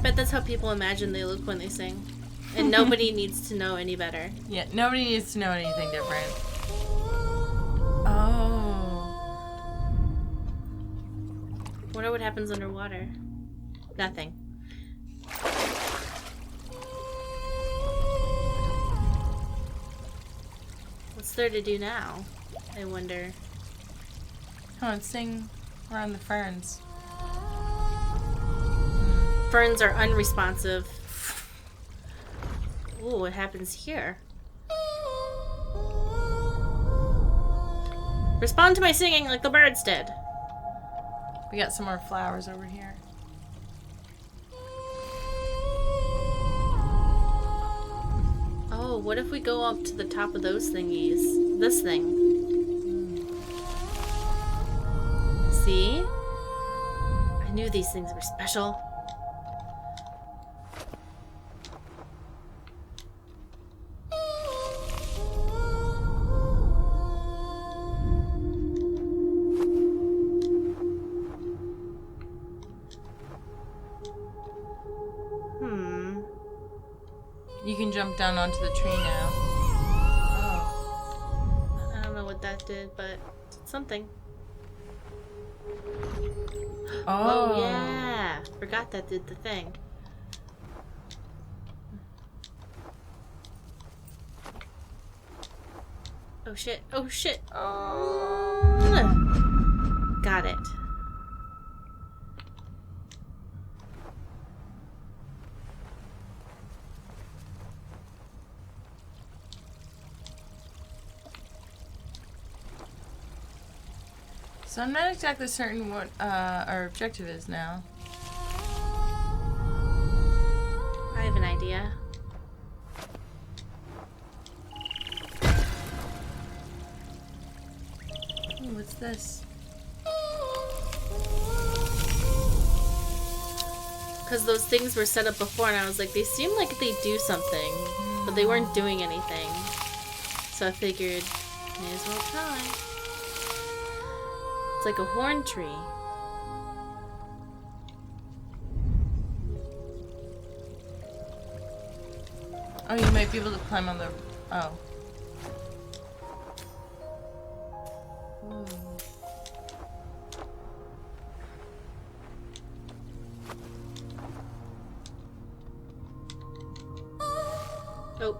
bet that's how people imagine they look when they sing. And nobody needs to know any better. Yeah, nobody needs to know anything different. Oh. Wonder what happens underwater. Nothing. What's there to do now? I wonder. Come on, sing around the ferns. Ferns are unresponsive. Ooh, what happens here? Respond to my singing like the birds did. We got some more flowers over here. Oh, what if we go up to the top of those thingies? This thing. See? I knew these things were special. You can jump down onto the tree now. Oh. I don't know what that did, but it's something. Oh. Oh, yeah. Forgot that did the thing. Oh, shit. Oh, shit. Oh. Got it. So I'm not exactly certain what our objective is now. I have an idea. Ooh, what's this? Because those things were set up before, and I was like, they seem like they do something, but they weren't doing anything. So I figured, may as well try. It's like a horn tree. Oh, you might be able to climb on the... Oh. Oh.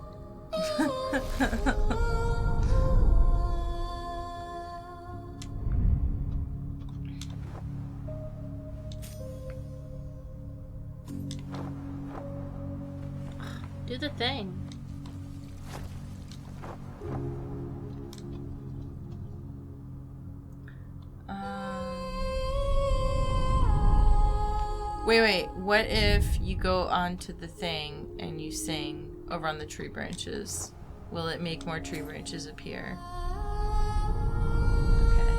Do the thing. Wait. What if you go onto the thing and you sing over on the tree branches? Will it make more tree branches appear? Okay.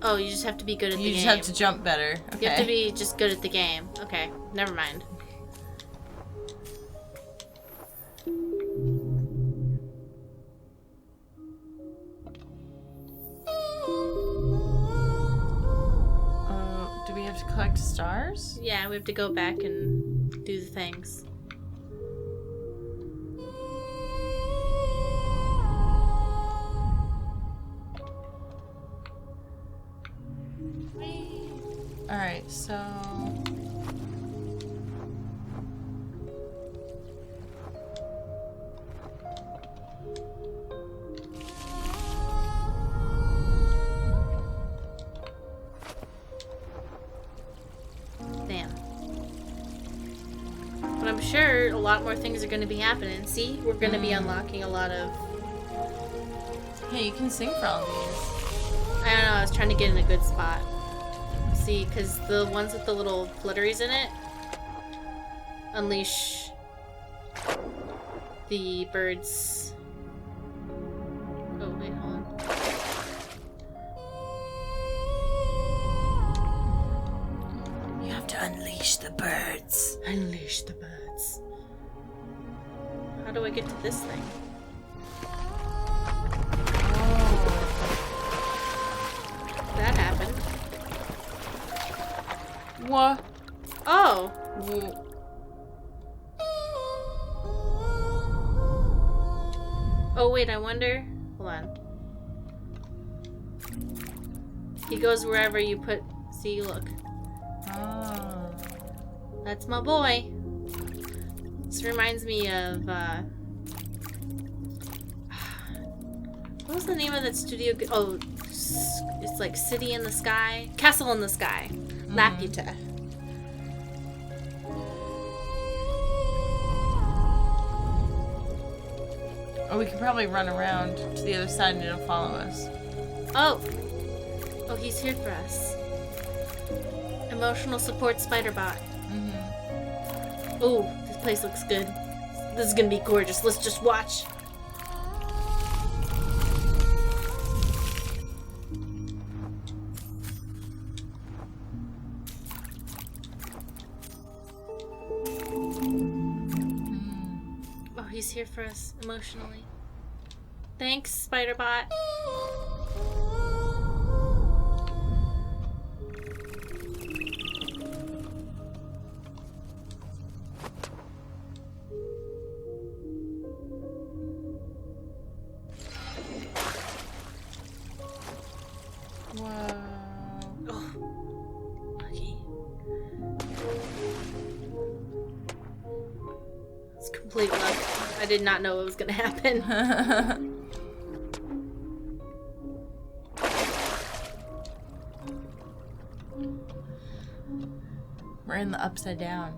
Oh, you just have to be good at the game. You just have to jump better. Okay. You have to be just good at the game. Okay, never mind. Do we have to collect stars? Yeah, we have to go back and do the things. Alright, so... Damn. But I'm sure a lot more things are going to be happening. See? We're going to be unlocking a lot of... Hey, you can sing for all these. I don't know, I was trying to get in a good spot. See, because the ones with the little flutteries in it unleash the birds. Oh, wait, hold on. You have to unleash the birds. Unleash the birds. How do I get to this thing? That happened. What? Oh. Oh, wait, I wonder. Hold on. He goes wherever you put. See, look. Oh. That's my boy. This reminds me of, what was the name of that studio? Oh, it's like City in the Sky? Castle in the Sky. Laputa. Oh, we can probably run around to the other side and it'll follow us. Oh. Oh, he's here for us. Emotional support spider bot. Oh, this place looks good. This is gonna be gorgeous. Let's just watch. Oh, he's here for us emotionally. Thanks, spider bot. Complete luck. I did not know it was gonna happen. We're in the upside down.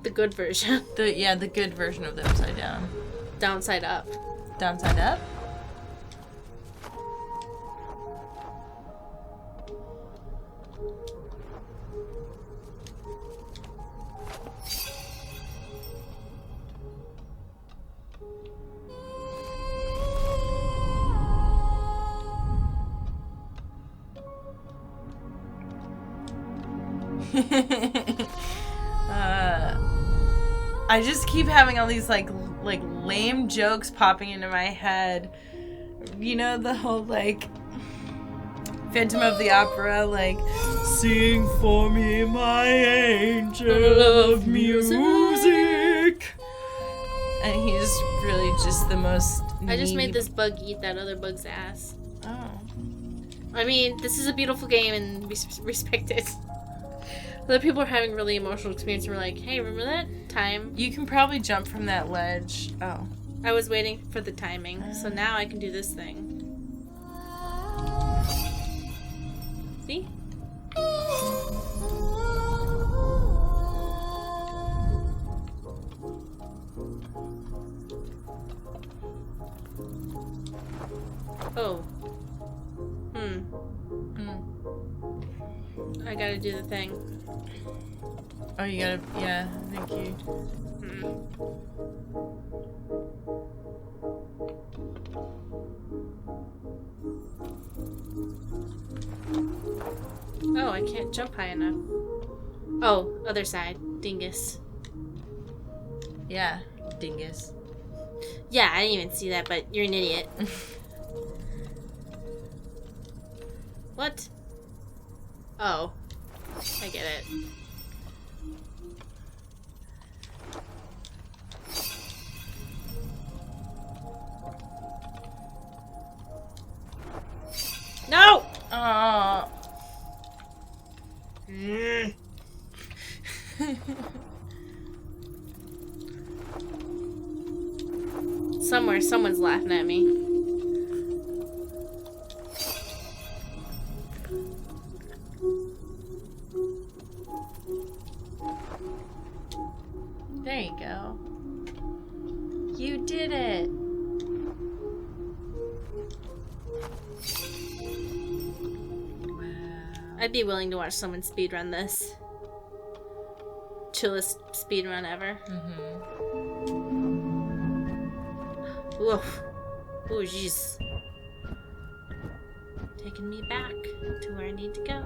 The good version. The good version of the upside down. Downside up. Downside up? I just keep having all these like lame jokes popping into my head. You know, the whole like Phantom of the Opera, like sing for me, my angel of music. And he's really just the most I just made this bug eat that other bug's ass. Oh. I mean, this is a beautiful game and we respect it. Other people are having really emotional experience and we're like, hey, remember that time? You can probably jump from that ledge. Oh. I was waiting for the timing, so now I can do this thing. See? Oh. I gotta do the thing. Oh, you gotta, yeah, thank you. Oh, I can't jump high enough. Oh, other side. Dingus. Yeah, dingus. Yeah, I didn't even see that, but you're an idiot. What? Oh. I get it. No! Oh. Somewhere, someone's laughing at me. There you go. You did it. Wow. I'd be willing to watch someone speedrun this. Chillest speedrun ever. Oof. Oh, jeez. Taking me back to where I need to go.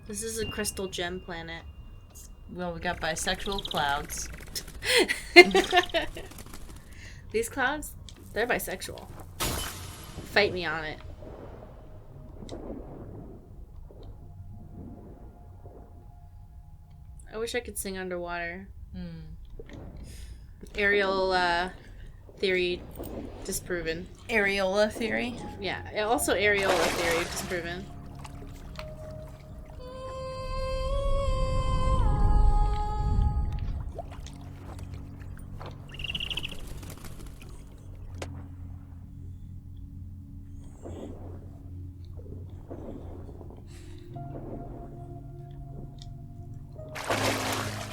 This is a crystal gem planet. Well, we got bisexual clouds. These clouds, they're bisexual. Fight me on it. I wish I could sing underwater. Aerial theory disproven. Areola theory? Yeah, also areola theory disproven.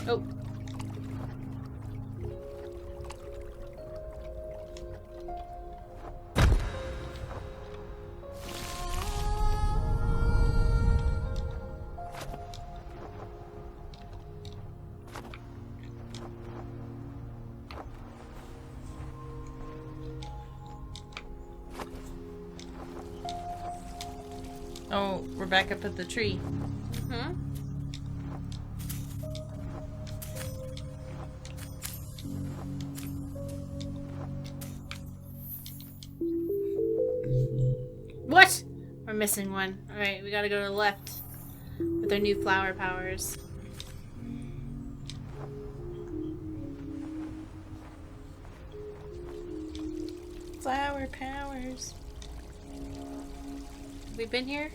Oh. Oh, we're back up at the tree. Hmm? What? We're missing one. Alright, we gotta go to the left with our new flower powers. Flower powers. Have we been here?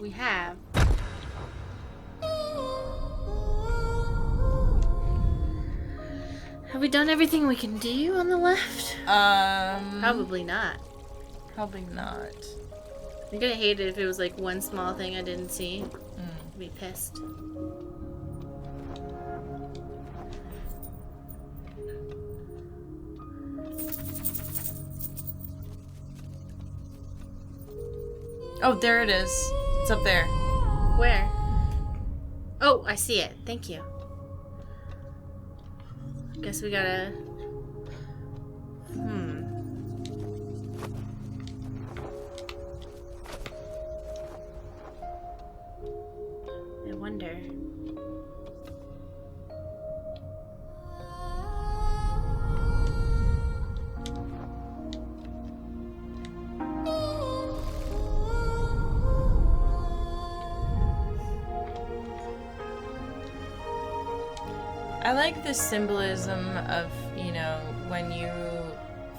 We have. Have we done everything we can do on the left? Probably not. Probably not. I'm gonna hate it if it was like one small thing I didn't see. I'd be pissed. Oh, there it is. It's up there. Where? Oh, I see it. Thank you. Guess we gotta... I wonder... I like the symbolism of, you know, when you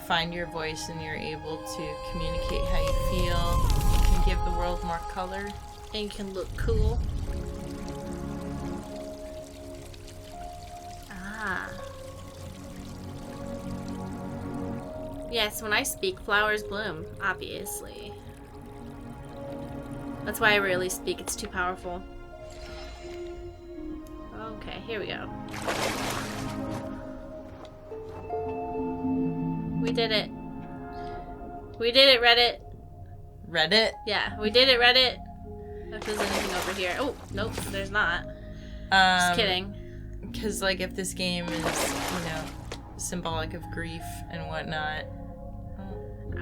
find your voice and you're able to communicate how you feel, you can give the world more color. And you can look cool. Ah. Yes, when I speak, flowers bloom, obviously. That's why I rarely speak, it's too powerful. Okay, here we go. We did it. We did it, Reddit. Reddit? Yeah, we did it, Reddit. If there's anything over here. Oh, nope, there's not. Just kidding. Because, like, if this game is, you know, symbolic of grief and whatnot.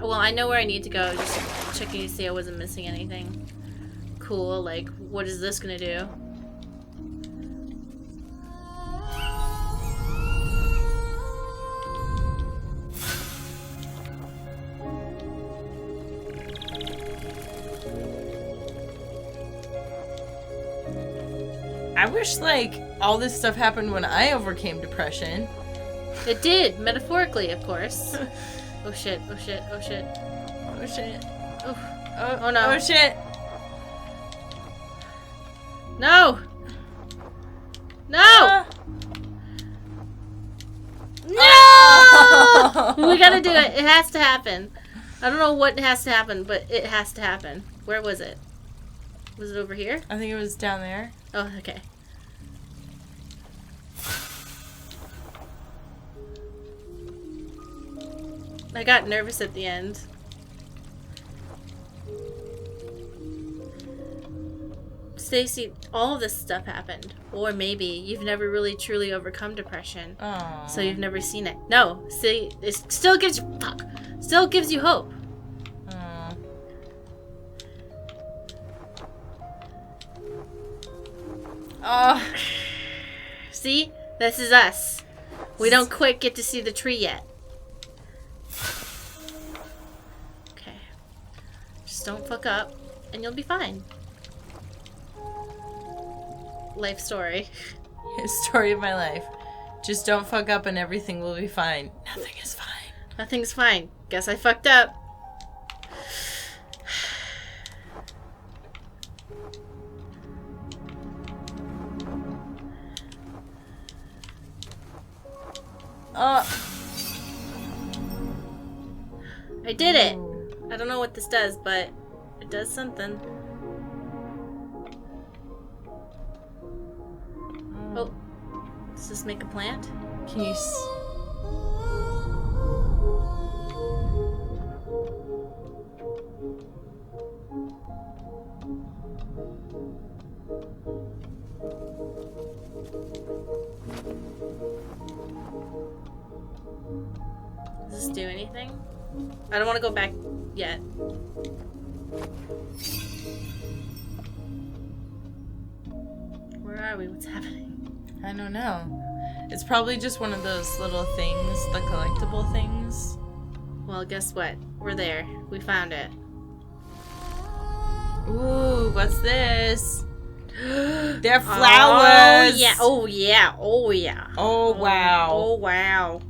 Well, I know where I need to go. Just checking to see I wasn't missing anything cool. Like, what is this gonna do? I wish, like, all this stuff happened when I overcame depression. It did, metaphorically, of course. Oh shit, oh shit, oh shit. Oh shit. Oh no. Oh shit. No! No! No! We gotta do it. It has to happen. I don't know what has to happen, but it has to happen. Where was it? Was it over here? I think it was down there. Oh, okay. I got nervous at the end. Stacy, all of this stuff happened. Or maybe you've never really truly overcome depression. Oh. So you've never seen it. No, see, it still gives you still gives you hope. Oh. See? This is us. We don't quite get to see the tree yet. Okay. Just don't fuck up, and you'll be fine. Life story. Story of my life. Just don't fuck up and everything will be fine. Nothing is fine. Nothing's fine. Guess I fucked up. I did it! I don't know what this does, but it does something. Oh. Does this make a plant? Can you Does this do anything? I don't want to go back yet. Where are we? What's happening? I don't know. It's probably just one of those little things, the collectible things. Well, guess what? We're there. We found it. Ooh, what's this? They're flowers! Oh, yeah. Oh, yeah. Oh, yeah. Oh, wow. Oh, wow.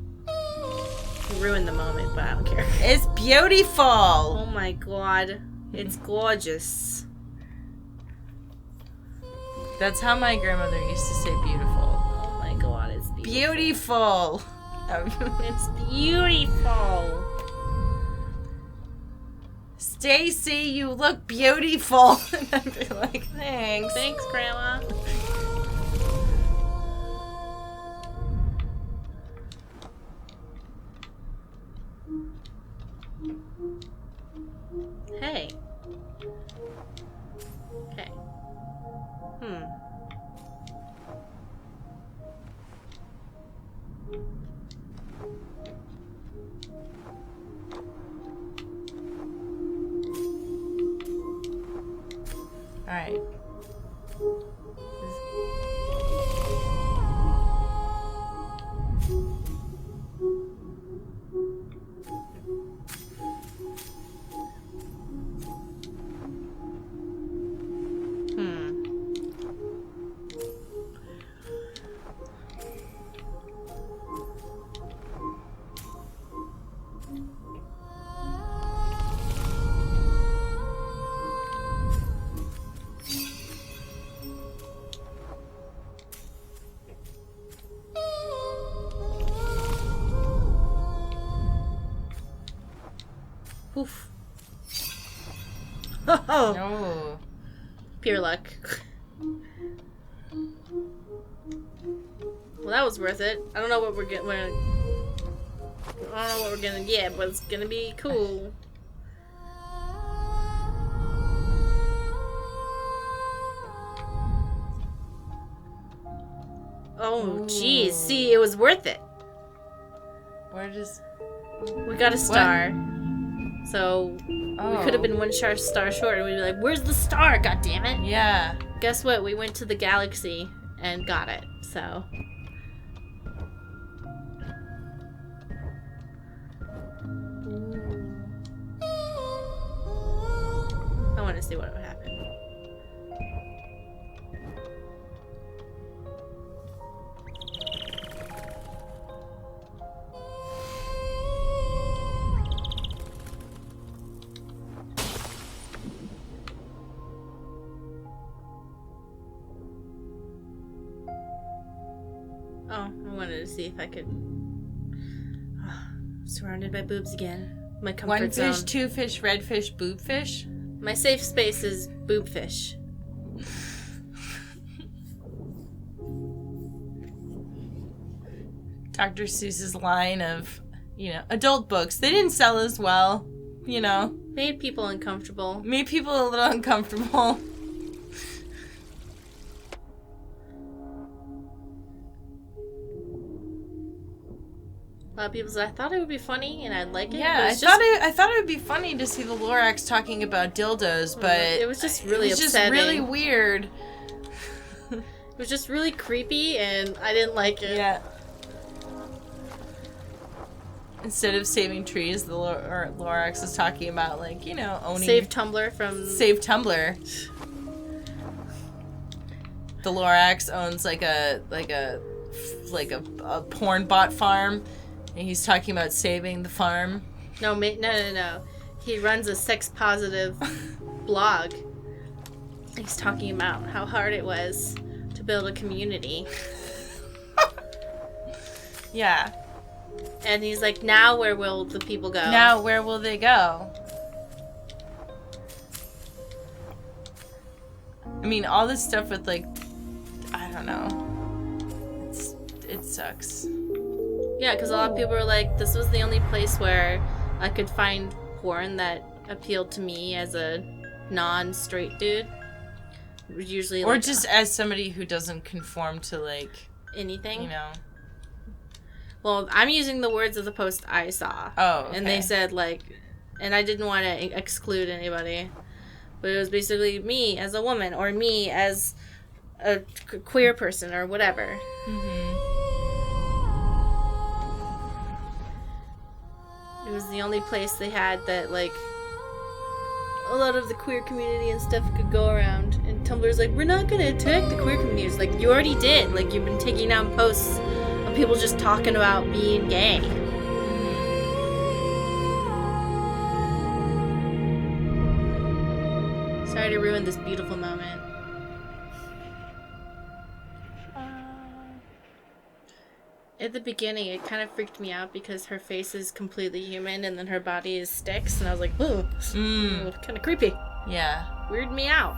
You ruined the moment, but I don't care. It's beautiful! Oh my god. It's gorgeous. That's how my grandmother used to say beautiful. Oh my god, it's beautiful. Beautiful! It's beautiful. Stacy, you look beautiful! And I'd be like, thanks. Thanks, Grandma. Hey. Okay. Alright. Oof. Oh. Pure luck. Well, that was worth it. I don't know what we're getting. I don't know what we're gonna get, but it's gonna be cool. Oh, jeez. See, it was worth it. Where does... We got a star. So, Oh. we could have been one star short, and we'd be like, where's the star? God damn it. Yeah. Guess what? We went to the galaxy and got it, so. I want to see what would happen. Oh, I wanted to see if I could. Surrounded by boobs again. My comfort One zone. fish, two fish, red fish, boob fish. My safe space is boob fish. Dr. Seuss's line of, adult books. They didn't sell as well, Made people uncomfortable. Made people a little uncomfortable. A lot of people said I thought it would be funny and I'd like it. Yeah, but it's I thought it would be funny to see the Lorax talking about dildos, but it was just really it was upsetting. just really weird. was just really creepy, and I didn't like it. Yeah. Instead of saving trees, the Lorax is talking about, like, you know, owning... Save Tumblr from... Save Tumblr. The Lorax owns, like a porn bot farm, and he's talking about saving the farm. No. He runs a sex-positive blog. He's talking about how hard it was to build a community. Yeah. And he's like, now where will the people go? Now where will they go? I mean, all this stuff with, like, I don't know. It sucks. Yeah, because a lot of people were like, this was the only place where I could find porn that appealed to me as a non-straight dude. Usually, or like, just as somebody who doesn't conform to, like, anything. You know. Well, I'm using the words of the post I saw. Oh, okay. And they said, like, and I didn't want to exclude anybody, but it was basically me as a woman, or me as a queer person, or whatever. Mm-hmm. It was the only place they had that, like, a lot of the queer community and stuff could go around. And Tumblr's like, we're not going to attack the queer community. It's like, you already did. Like, you've been taking down posts of people just talking about being gay. Sorry to ruin this beautiful moment. At the beginning, it kind of freaked me out because her face is completely human and then her body is sticks, and I was like, ooh, kind of creepy. Yeah. Weirded me out.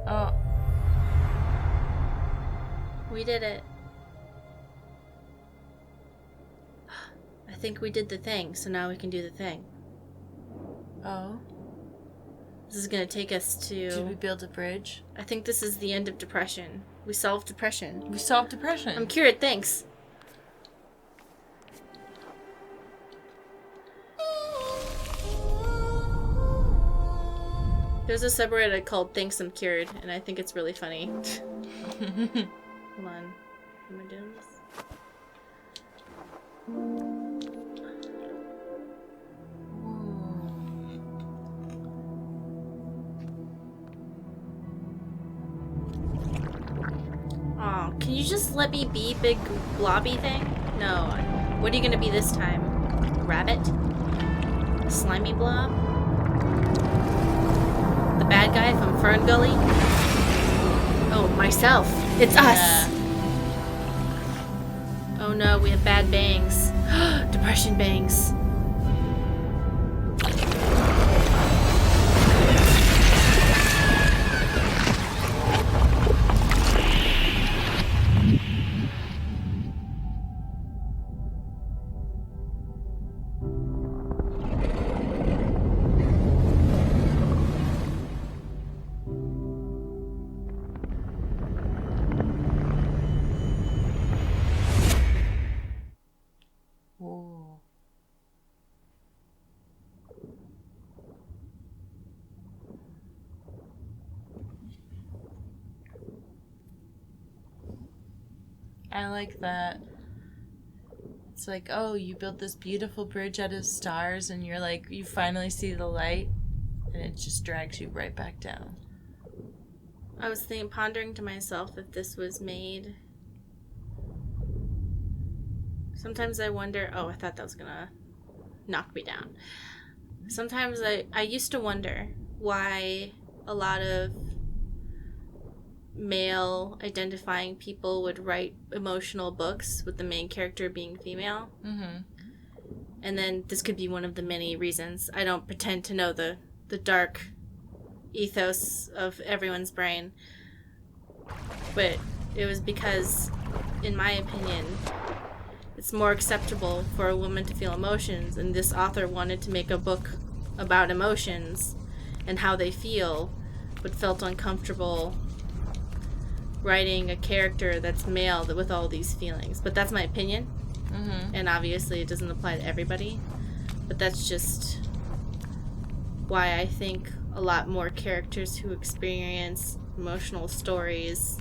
Oh. We did it. I think we did the thing, so now we can do the thing. Oh. This is gonna take us to... Did we build a bridge? I think this is the end of depression. We solved depression. We solved depression. I'm cured, thanks. There's a subreddit called Thanks I'm Cured, and I think it's really funny. Hold on. Am I doing this? Oh, can you just let me be big blobby thing? No. What are you gonna be this time? Rabbit? Slimy blob? The bad guy from Fern Gully? Oh, myself. It's us! Oh no, we have bad bangs. Depression bangs. I like that. It's like, oh, you built this beautiful bridge out of stars, and you're like, you finally see the light, and it just drags you right back down. I was pondering to myself if this was made. Sometimes I wonder, oh, I thought that was gonna knock me down. Sometimes I used to wonder why a lot of male identifying people would write emotional books with the main character being female. Mm-hmm. And then this could be one of the many reasons. I don't pretend to know the dark ethos of everyone's brain. But it was because, in my opinion, it's more acceptable for a woman to feel emotions, and this author wanted to make a book about emotions and how they feel, but felt uncomfortable writing a character that's male with all these feelings. But that's my opinion. Mm-hmm. And obviously it doesn't apply to everybody. But that's just why I think a lot more characters who experience emotional stories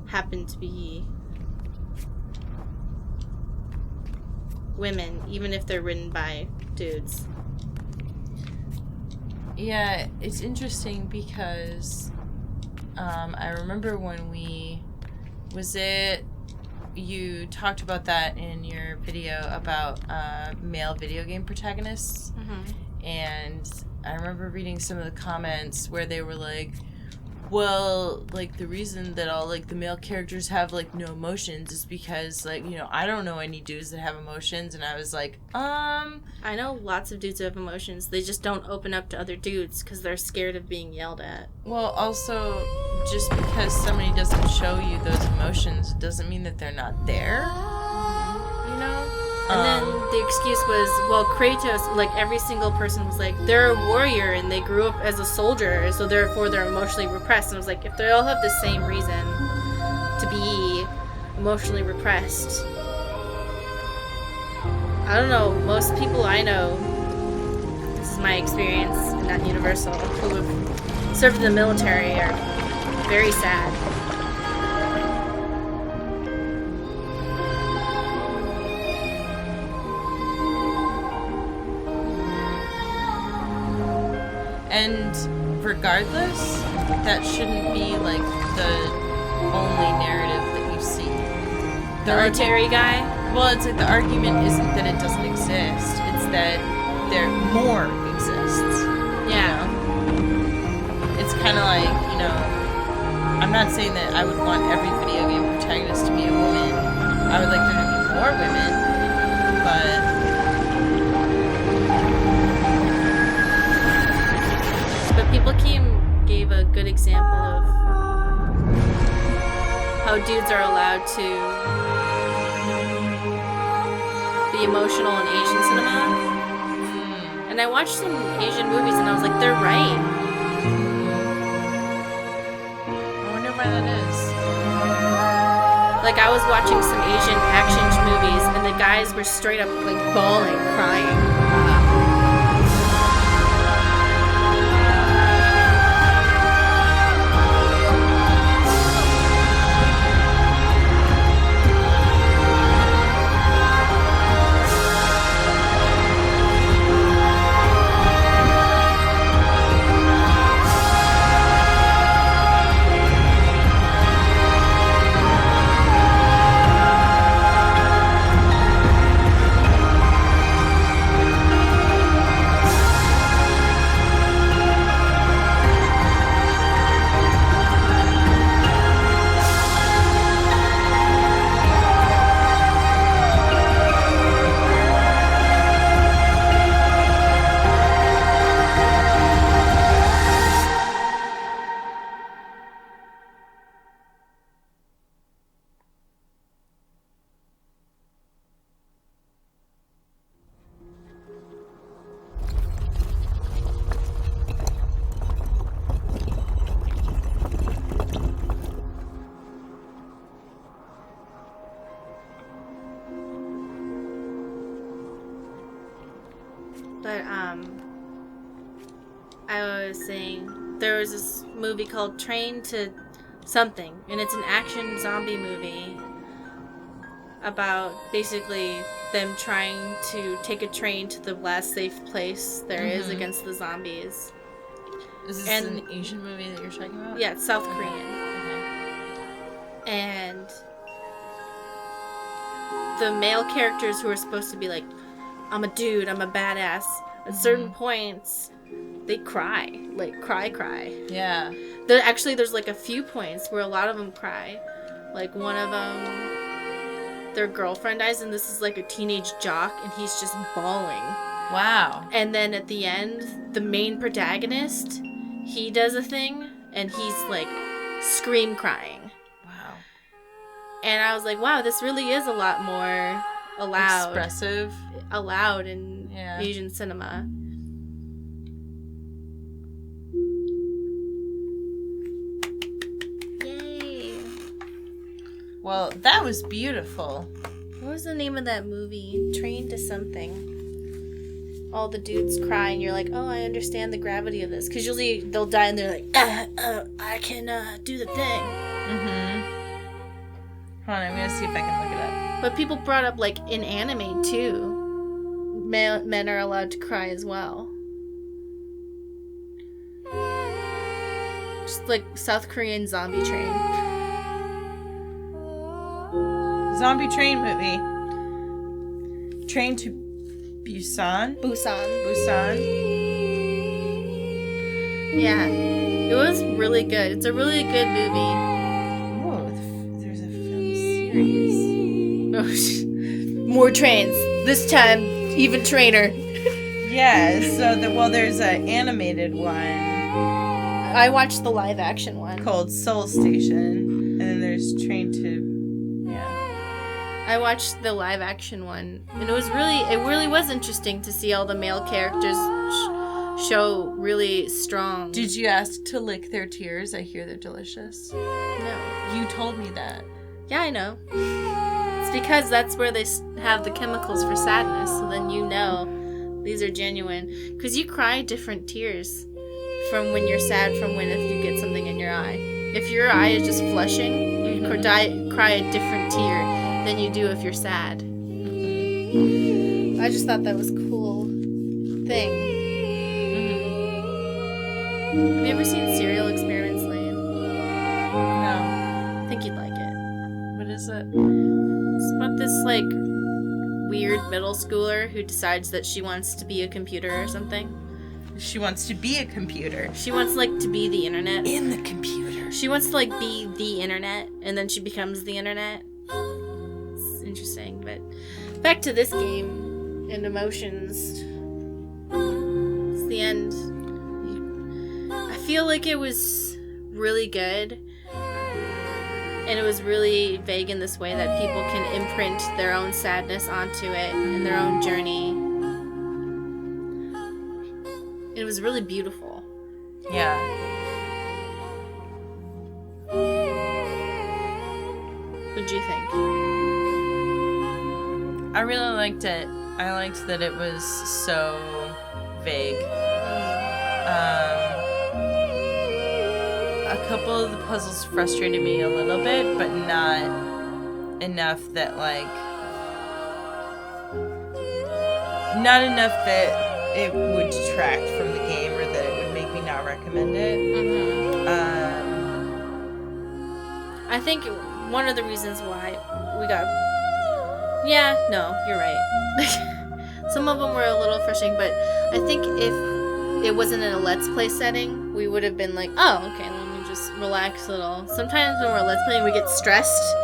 happen to be women, even if they're written by dudes. Yeah, it's interesting because I remember when you talked about that in your video about male video game protagonists. Mm-hmm. And I remember reading some of the comments where they were like, well, like, the reason that all, like, the male characters have, like, no emotions is because, like, you know, I don't know any dudes that have emotions. And I was like, I know lots of dudes who have emotions. They just don't open up to other dudes because they're scared of being yelled at. Well, also, just because somebody doesn't show you those emotions doesn't mean that they're not there. You know? And then the excuse was, well, Kratos, like, every single person was like, they're a warrior and they grew up as a soldier, so therefore they're emotionally repressed. And I was like, if they all have the same reason to be emotionally repressed, I don't know, most people I know, this is my experience, not universal, who have served in the military are very sad. And regardless, that shouldn't be, like, the only narrative that you see. The Military guy? Well, it's like the argument isn't that it doesn't exist. It's that there more exists. Yeah. You know? It's kind of like, you know, I'm not saying that I would want every video game protagonist to be a woman. I would like there to be more women, but people gave a good example of how dudes are allowed to be emotional in Asian cinema. And I watched some Asian movies and I was like, they're right. I wonder why that is. Like, I was watching some Asian action movies and the guys were straight up, like, bawling, crying. But, I was saying, there was this movie called Train to Something, and it's an action zombie movie about basically them trying to take a train to the last safe place there is against the zombies. Is this an Asian movie that you're talking about? Yeah, it's South Korean. Okay. And the male characters who are supposed to be like, I'm a dude, I'm a badass, at certain points, they cry. Like, cry. Yeah. There's like a few points where a lot of them cry. Like, one of them, their girlfriend dies, and this is like a teenage jock, and he's just bawling. Wow. And then at the end, the main protagonist, he does a thing, and he's like scream crying. Wow. And I was like, wow, this really is a lot more expressive. Allowed in Asian cinema. Yay. Well, that was beautiful. What was the name of that movie? Train to Something. all the dudes cry, and you're like, oh, I understand the gravity of this. Because usually they'll die, and they're like, I can do the thing. Mm-hmm. Hold on, I'm gonna see if I can look it up. But people brought up, like, in anime, too, men are allowed to cry as well. Just like South Korean Zombie Train. Zombie Train movie. Train to Busan. Yeah. It was really good. It's a really good movie. Whoa, there's a film series. Oh, more trains. This time, even trainer. Yeah, so there's an animated one. I watched the live action one. Called Soul Station. And then there's Train to... I watched the live action one, and it really was interesting to see all the male characters show really strong. Did you ask to lick their tears? I hear they're delicious. No. You told me that. Yeah, I know. It's because that's where they have the chemicals for sadness, so then you know these are genuine. Because you cry different tears from when you're sad from when if you get something in your eye. If your eye is just flushing, you cry a different tear than you do if you're sad. I just thought that was a cool thing. Have you ever seen Serial Experiments Lane? No. I think you'd like it. What is it? It's about this, like, weird middle schooler who decides that she wants to be a computer or something. She wants to be a computer. She wants, like, to be the internet. In the computer. She wants to, like, be the internet, and then she becomes the internet. It's interesting, but back to this game and emotions. It's the end. I feel like it was really good, and it was really vague in this way that people can imprint their own sadness onto it and their own journey. It was really beautiful. Yeah. What'd you think? I really liked it. I liked that it was so vague. A couple of the puzzles frustrated me a little bit, but not enough that, like... Not enough that it would detract from the game or that it would make me not recommend it. I think one of the reasons why we got... Yeah, no, you're right. Some of them were a little frustrating, but I think if it wasn't in a Let's Play setting, we would have been like, oh, okay, let me just relax a little. Sometimes when we're Let's Playing, we get stressed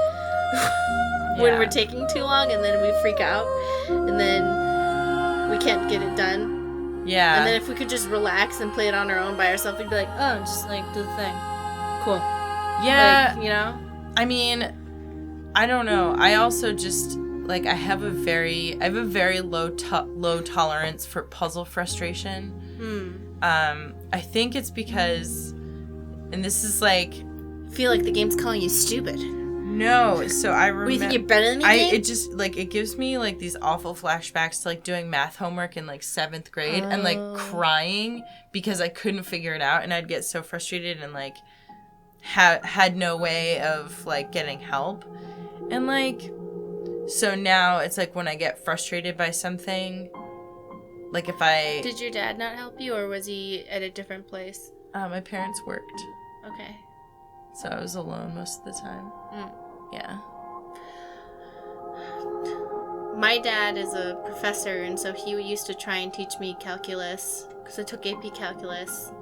when we're taking too long, and then we freak out, and then we can't get it done. Yeah. And then if we could just relax and play it on our own by ourselves, we'd be like, oh, just, like, do the thing. Cool. Yeah. Like, you know? I mean, I don't know. I also just... Like, I have a very low tolerance for puzzle frustration. I think it's because, and this is like... I feel like the game's calling you stupid. No, so I remember... You think you're better than me, game? It just, like, it gives me, like, these awful flashbacks to, like, doing math homework in, like, 7th grade and, like, crying because I couldn't figure it out, and I'd get so frustrated and, like, had no way of, like, getting help. And, like... So now it's like when I get frustrated by something, like if I... Did your dad not help you, or was he at a different place? My parents worked. Okay. So I was alone most of the time. Yeah. My dad is a professor, and so he used to try and teach me calculus, because I took AP calculus,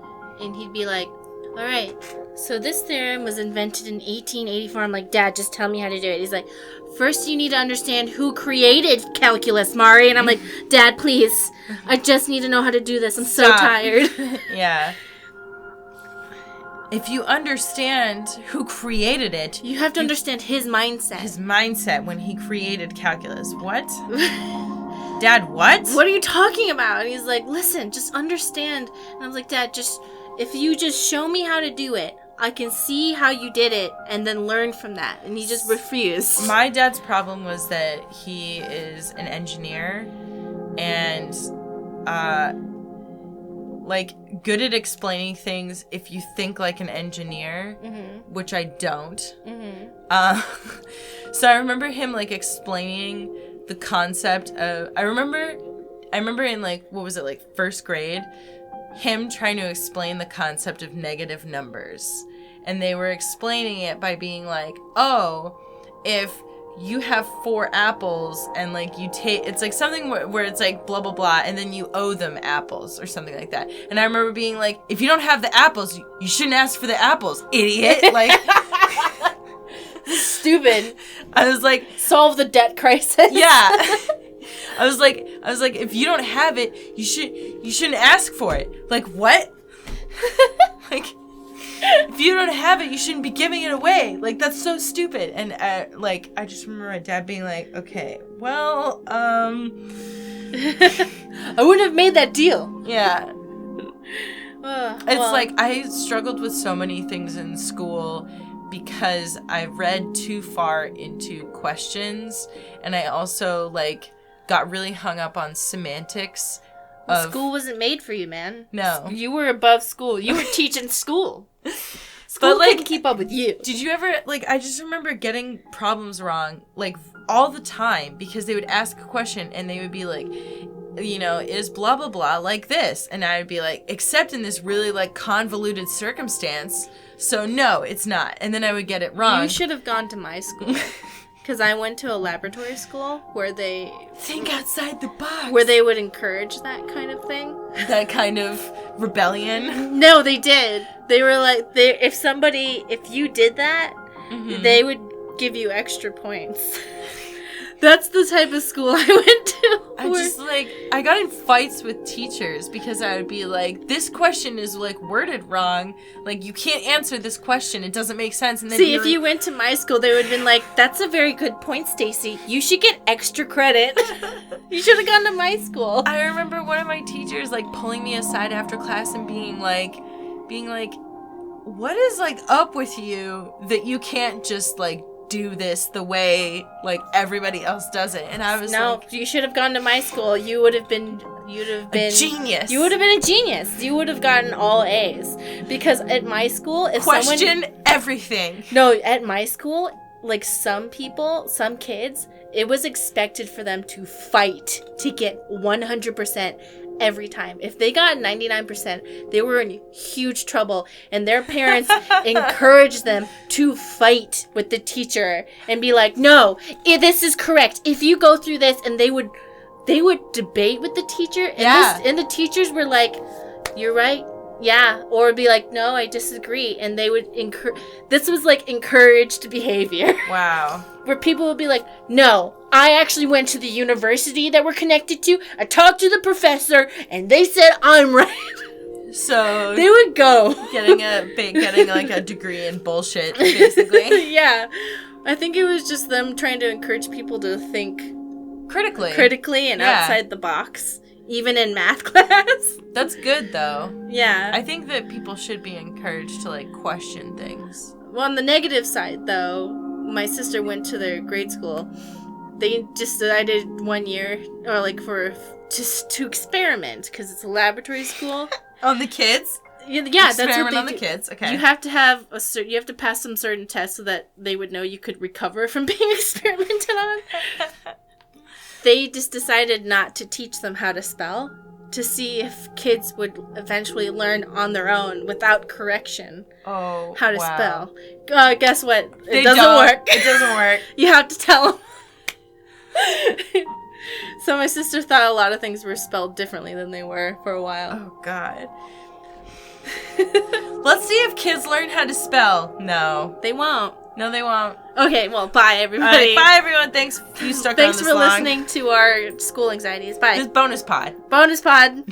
and he'd be like, all right, so this theorem was invented in 1884. I'm like, Dad, just tell me how to do it. He's like, first you need to understand who created calculus, Mari. And I'm like, Dad, please. I just need to know how to do this. I'm so tired. Yeah. If you understand who created it... You have to understand his mindset. His mindset when he created calculus. What? Dad, what? What are you talking about? And he's like, listen, just understand. And I was like, Dad, if you just show me how to do it, I can see how you did it and then learn from that. And he just refused. My dad's problem was that he is an engineer, and like, good at explaining things if you think like an engineer, which I don't. So I remember him, like, explaining the concept of... I remember in, like, what was it, like, first grade, him trying to explain the concept of negative numbers. And they were explaining it by being like, oh, if you have 4 apples and, like, you take... It's, like, something where it's, like, blah, blah, blah, and then you owe them apples or something like that. And I remember being like, if you don't have the apples, you shouldn't ask for the apples, idiot. Like... Stupid. I was like... Solve the debt crisis. Yeah. I was like, if you don't have it, you shouldn't ask for it. Like, what? Like... If you don't have it, you shouldn't be giving it away. Like, that's so stupid. And, like, I just remember my dad being like, okay, well, I wouldn't have made that deal. Yeah. It's like, I struggled with so many things in school because I read too far into questions. And I also, like, got really hung up on semantics. School wasn't made for you, man. No. You were above school. You were teaching school. School couldn't keep up with you. Did you ever, like, I just remember getting problems wrong, like, all the time, because they would ask a question, and they would be like, you know, is blah, blah, blah like this? And I would be like, except in this really, like, convoluted circumstance, so no, it's not. And then I would get it wrong. You should have gone to my school. Because I went to a laboratory school where they... Think outside the box. Where they would encourage that kind of thing. That kind of rebellion? No, they did. They were like... If you did that, they would give you extra points. That's the type of school I went to. I got in fights with teachers because I would be like, this question is, like, worded wrong. Like, you can't answer this question. It doesn't make sense. And then if you went to my school, they would have been like, that's a very good point, Stacy. You should get extra credit. You should have gone to my school. I remember one of my teachers, like, pulling me aside after class and being like, what is, like, up with you that you can't just, like, do this the way, like, everybody else does it? And I was like, you should have gone to my school. You'd have been a genius. You would have been a genius. You would have gotten all A's. Because at my school, if question everything. No, at my school, like, some kids, it was expected for them to fight to get 100% every time. If they got 99%, they were in huge trouble, and their parents encouraged them to fight with the teacher and be like, no, this is correct. If you go through this, and they would debate with the teacher, and, and the teachers were like, you're right. Yeah, or be like, no, I disagree, and they would this was like encouraged behavior. Wow. Where people would be like, no, I actually went to the university that we're connected to, I talked to the professor, and they said I'm right. So they would go. getting like a degree in bullshit, basically. Yeah. I think it was just them trying to encourage people to think critically and outside the box. Even in math class. That's good, though. Yeah. I think that people should be encouraged to, like, question things. Well, on the negative side, though, my sister went to their grade school. They just decided one year, or, like, just to experiment, because it's a laboratory school. On the kids? Yeah, that's what Experiment they on the do. kids, okay. You have to have you have to pass some certain tests so that they would know you could recover from being experimented on. They just decided not to teach them how to spell, to see if kids would eventually learn on their own without correction how to spell. Guess what? It doesn't work. It doesn't work. You have to tell them. So my sister thought a lot of things were spelled differently than they were for a while. Oh, God. Let's see if kids learn how to spell. No. They won't. No, they won't. Okay, well, bye, everybody. Bye, everyone. Thanks you stuck around this long. Thanks for listening to our school anxieties. Bye. This bonus pod. Bonus pod.